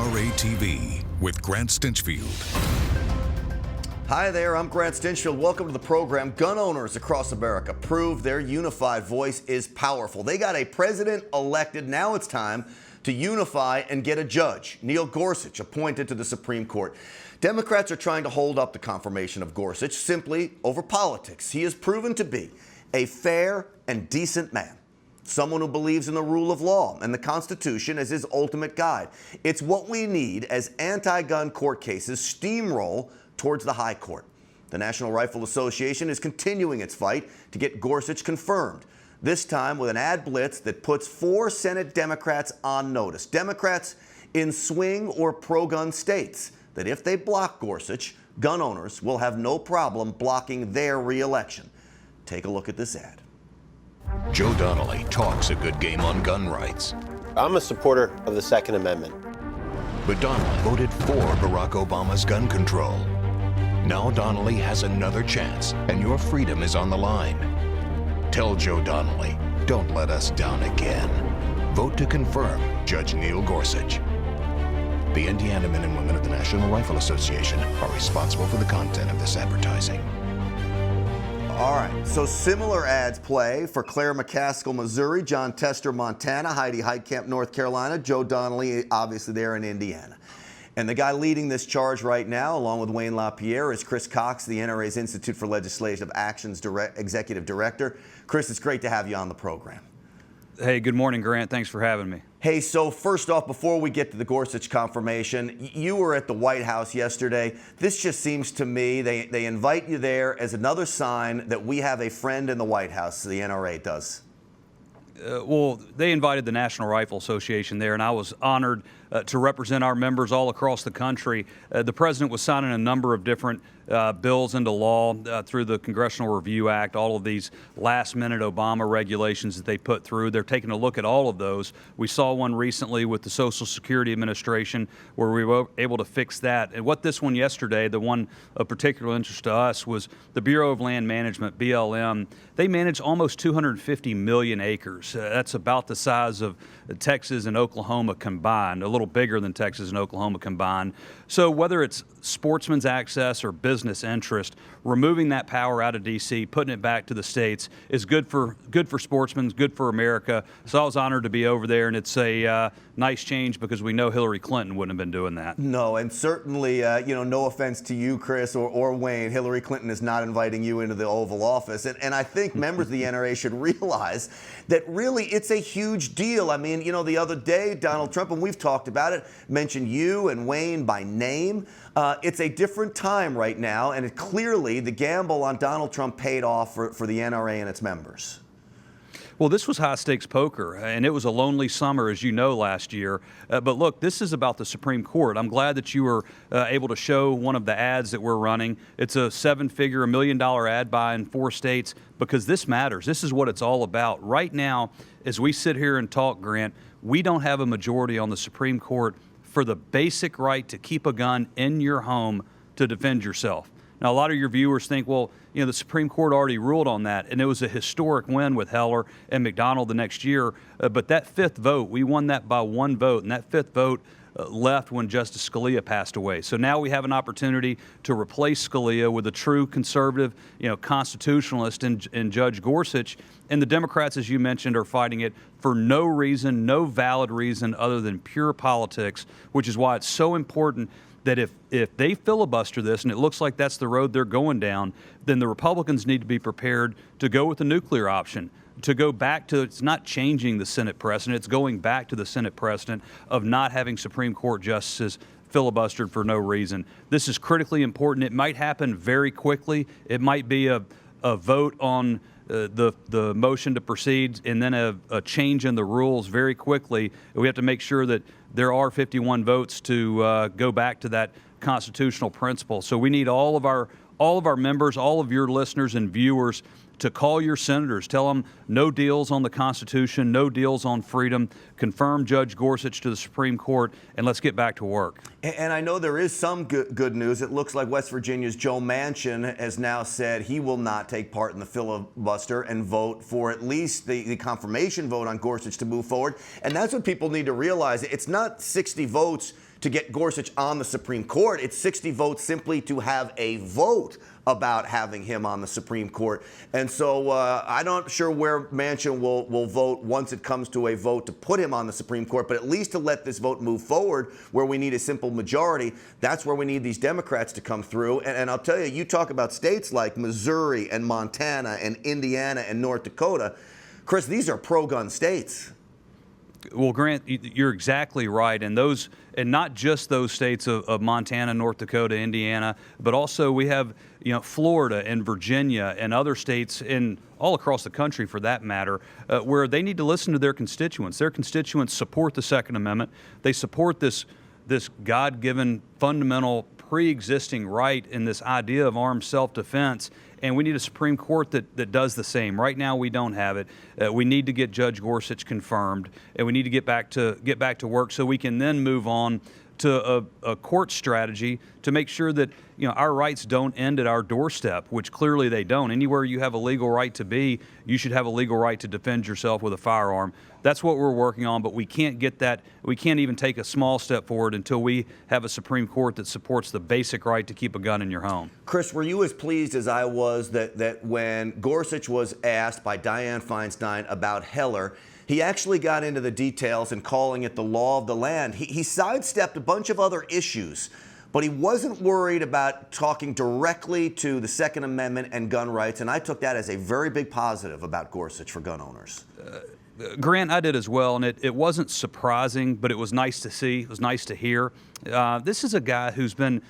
NRATV with Grant Stinchfield. Hi there, I'm Grant Stinchfield. Welcome to the program. Gun owners across America prove their unified voice is powerful. They got a president elected. Now it's time to unify and get a judge, Neil Gorsuch, appointed to the Supreme Court. Democrats are trying to hold up the confirmation of Gorsuch simply over politics. He has proven to be a fair and decent man, someone who believes in the rule of law and the Constitution as his ultimate guide. It's what we need as anti-gun court cases steamroll towards the high court. The National Rifle Association is continuing its fight to get Gorsuch confirmed, this time with an ad blitz that puts 4 Senate Democrats on notice. Democrats in swing or pro-gun states that if they block Gorsuch, gun owners will have no problem blocking their re-election. Take a look at this ad. Joe Donnelly talks a good game on gun rights. I'm a supporter of the Second Amendment. But Donnelly voted for Barack Obama's gun control. Now Donnelly has another chance, and your freedom is on the line. Tell Joe Donnelly, don't let us down again. Vote to confirm Judge Neil Gorsuch. The Indiana men and women of the National Rifle Association are responsible for the content of this advertising. All right, so similar ads play for Claire McCaskill, Missouri, John Tester, Montana, Heidi Heitkamp, North Carolina, Joe Donnelly, obviously there in Indiana. And the guy leading this charge right now, along with Wayne LaPierre, is Chris Cox, the NRA's Institute for Legislative Action's Executive Director. Chris, it's great to have you on the program. Hey, good morning, Grant. Thanks for having me. Hey, so first off, before we get to the Gorsuch confirmation, you were at the White House yesterday. This just seems to me, they invite you there as another sign that we have a friend in the White House, the NRA does. Well, they invited the National Rifle Association there, and I was honored to represent our members all across the country. The president was signing a number of different bills into law through the Congressional Review Act, all of these last-minute Obama regulations that they put through. They're taking a look at all of those. We saw one recently with the Social Security Administration where we were able to fix that. And what this one yesterday, the one of particular interest to us, was the Bureau of Land Management, BLM. They manage almost 250 million acres. That's about the size of Texas and Oklahoma combined, a little bigger than Texas and Oklahoma combined. So whether it's sportsman's access or business interest, removing that power out of D.C., putting it back to the states is good for sportsmen, good for America. So I was honored to be over there, and it's a nice change because we know Hillary Clinton wouldn't have been doing that. No, and certainly, no offense to you, Chris, or Wayne, Hillary Clinton is not inviting you into the Oval Office. And I think members of the NRA should realize that really it's a huge deal. I mean, the other day, Donald Trump, and we've talked about it, mentioned you and Wayne by name. It's a different time right now, and clearly the gamble on Donald Trump paid off for the NRA and its members. Well, this was high-stakes poker, and it was a lonely summer, as you know, last year. But look, this is about the Supreme Court. I'm glad that you were able to show one of the ads that we're running. It's a 7-figure, $1 million ad buy in 4 states because this matters. This is what it's all about. Right now, as we sit here and talk, Grant, we don't have a majority on the Supreme Court for the basic right to keep a gun in your home to defend yourself. Now, a lot of your viewers think, well, the Supreme Court already ruled on that, and it was a historic win with Heller and McDonald the next year. But that 5th vote, we won that by 1 vote, and that 5th vote left when Justice Scalia passed away. So now we have an opportunity to replace Scalia with a true conservative, constitutionalist in Judge Gorsuch. And the Democrats, as you mentioned, are fighting it for no reason, no valid reason other than pure politics, which is why it's so important that if they filibuster this, and it looks like that's the road they're going down, then the Republicans need to be prepared to go with the nuclear option, to go back to, it's not changing the Senate precedent, it's going back to the Senate precedent of not having Supreme Court justices filibustered for no reason. This is critically important. It might happen very quickly. It might be a vote on the motion to proceed and then a change in the rules very quickly. We have to make sure that there are 51 votes to go back to that constitutional principle. So we need all of our members, all of your listeners and viewers to call your senators. Tell them no deals on the Constitution, no deals on freedom. Confirm Judge Gorsuch to the Supreme Court, and let's get back to work. And I know there is some good news. It looks like West Virginia's Joe Manchin has now said he will not take part in the filibuster and vote for at least the confirmation vote on Gorsuch to move forward. And that's what people need to realize. It's not 60 votes to get Gorsuch on the Supreme Court. It's 60 votes simply to have a vote about having him on the Supreme Court. And so I'm not sure where Manchin will vote once it comes to a vote to put him on the Supreme Court, but at least to let this vote move forward where we need a simple majority, that's where we need these Democrats to come through. And I'll tell you, you talk about states like Missouri and Montana and Indiana and North Dakota. Chris, these are pro-gun states. Well, Grant, you're exactly right. And not just those states of Montana, North Dakota, Indiana, but also we have, Florida and Virginia and other states all across the country, for that matter, where they need to listen to their constituents. Their constituents support the Second Amendment. They support this God-given, fundamental, pre-existing right in this idea of armed self-defense. And we need a Supreme Court that does the same. Right now, we don't have it. We need to get Judge Gorsuch confirmed, and we need to get back to work so we can then move on to a court strategy to make sure that our rights don't end at our doorstep, which clearly they don't. Anywhere you have a legal right to be, you should have a legal right to defend yourself with a firearm. That's what we're working on, but we can't get that. We can't even take a small step forward until we have a Supreme Court that supports the basic right to keep a gun in your home. Chris, were you as pleased as I was that when Gorsuch was asked by Dianne Feinstein about Heller, he actually got into the details and calling it the law of the land. He sidestepped a bunch of other issues, but he wasn't worried about talking directly to the Second Amendment and gun rights, and I took that as a very big positive about Gorsuch for gun owners. Grant, I did as well, and it wasn't surprising, but it was nice to see. It was nice to hear. This is a guy who's been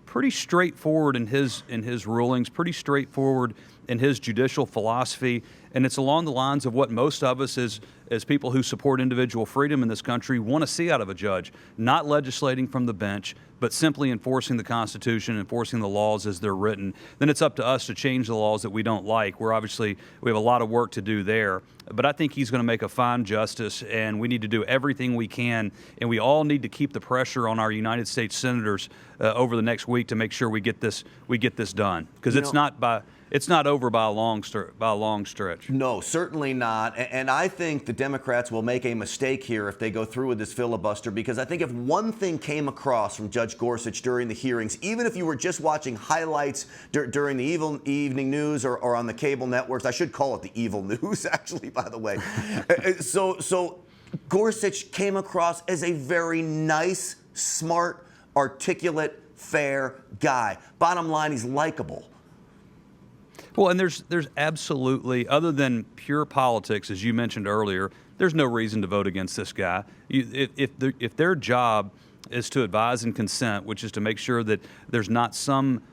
pretty straightforward in his rulings, pretty straightforward in his judicial philosophy, and it's along the lines of what most of us as people who support individual freedom in this country want to see out of a judge, not legislating from the bench, but simply enforcing the Constitution, enforcing the laws as they're written. Then it's up to us to change the laws that we don't like. We have a lot of work to do there. But I think he's going to make a fine justice, and we need to do everything we can, and we all need to keep the pressure on our United States senators over the next week to make sure we get this done, because it's not over by a long stretch. No, certainly not. And I think the Democrats will make a mistake here if they go through with this filibuster, because I think if one thing came across from Judge Gorsuch during the hearings, even if you were just watching highlights during the evening news or on the cable networks, I should call it the evil news, actually, by the way. So Gorsuch came across as a very nice, smart, articulate, fair guy. Bottom line, he's likable. Well, and there's absolutely, other than pure politics, as you mentioned earlier, there's no reason to vote against this guy. If their job is to advise and consent, which is to make sure that there's not some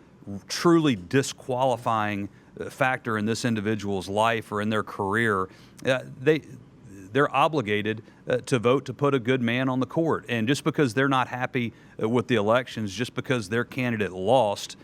truly disqualifying factor in this individual's life or in their career, they're obligated to vote to put a good man on the court. And just because they're not happy with the elections, just because their candidate lost,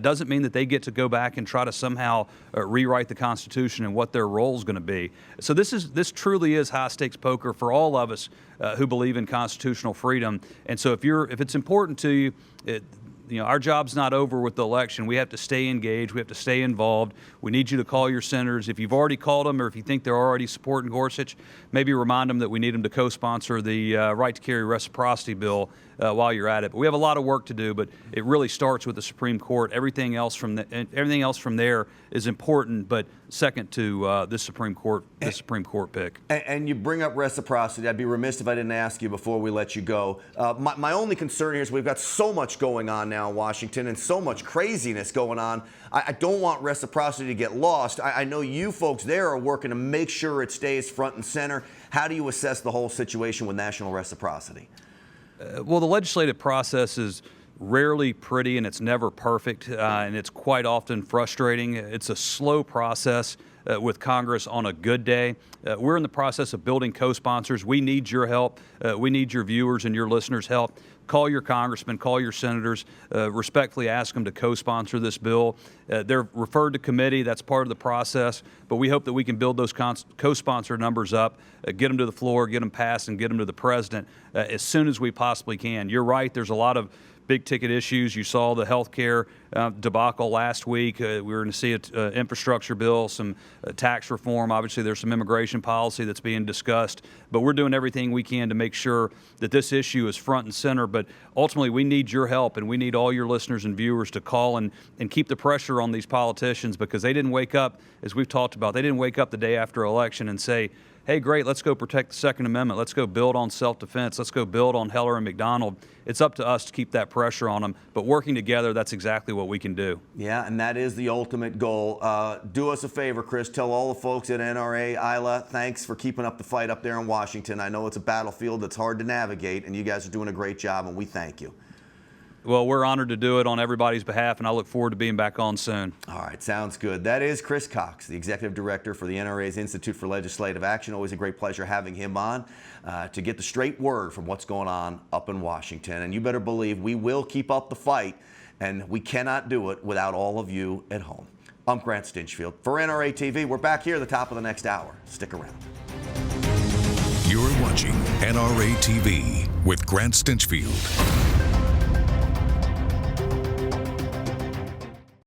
doesn't mean that they get to go back and try to somehow rewrite the Constitution and what their role is going to be. So this truly is high stakes poker for all of us who believe in constitutional freedom. And so if it's important to you, our job's not over with the election. We have to stay engaged. We have to stay involved. We need you to call your senators. If you've already called them, or if you think they're already supporting Gorsuch, maybe remind them that we need them to co-sponsor the right to carry reciprocity bill while you're at it. But we have a lot of work to do. But it really starts with the Supreme Court. Everything else from there is important, but second to this Supreme Court pick. And you bring up reciprocity. I'd be remiss if I didn't ask you before we let you go. My only concern here is we've got so much going on now in Washington and so much craziness going on. I don't want reciprocity to get lost. I know you folks there are working to make sure it stays front and center. How do you assess the whole situation with national reciprocity? Well, the legislative process is rarely pretty, and it's never perfect, and it's quite often frustrating. It's a slow process with Congress on a good day. We're in the process of building co-sponsors. We need your help. We need your viewers and your listeners' help. Call your congressmen, call your senators, respectfully ask them to co-sponsor this bill. They're referred to committee. That's part of the process. But we hope that we can build those co-sponsor numbers up, get them to the floor, get them passed, and get them to the president as soon as we possibly can. You're right. There's a lot of big ticket issues. You saw the health care debacle last week. We were going to see an infrastructure bill, some tax reform. Obviously, there's some immigration policy that's being discussed. But we're doing everything we can to make sure that this issue is front and center. But ultimately, we need your help, and we need all your listeners and viewers to call and keep the pressure on these politicians, because they didn't wake up, as we've talked about, they didn't wake up the day after election and say, hey, great, let's go protect the Second Amendment. Let's go build on self-defense. Let's go build on Heller and McDonald. It's up to us to keep that pressure on them. But working together, that's exactly what we can do. Yeah, and that is the ultimate goal. Do us a favor, Chris. Tell all the folks at NRA-ILA, thanks for keeping up the fight up there in Washington. I know it's a battlefield that's hard to navigate, and you guys are doing a great job, and we thank you. Well, we're honored to do it on everybody's behalf, and I look forward to being back on soon. All right, sounds good. That is Chris Cox, the Executive Director for the NRA's Institute for Legislative Action. Always a great pleasure having him on to get the straight word from what's going on up in Washington. And you better believe we will keep up the fight, and we cannot do it without all of you at home. I'm Grant Stinchfield. For NRA-TV, we're back here at the top of the next hour. Stick around. You're watching NRA-TV with Grant Stinchfield.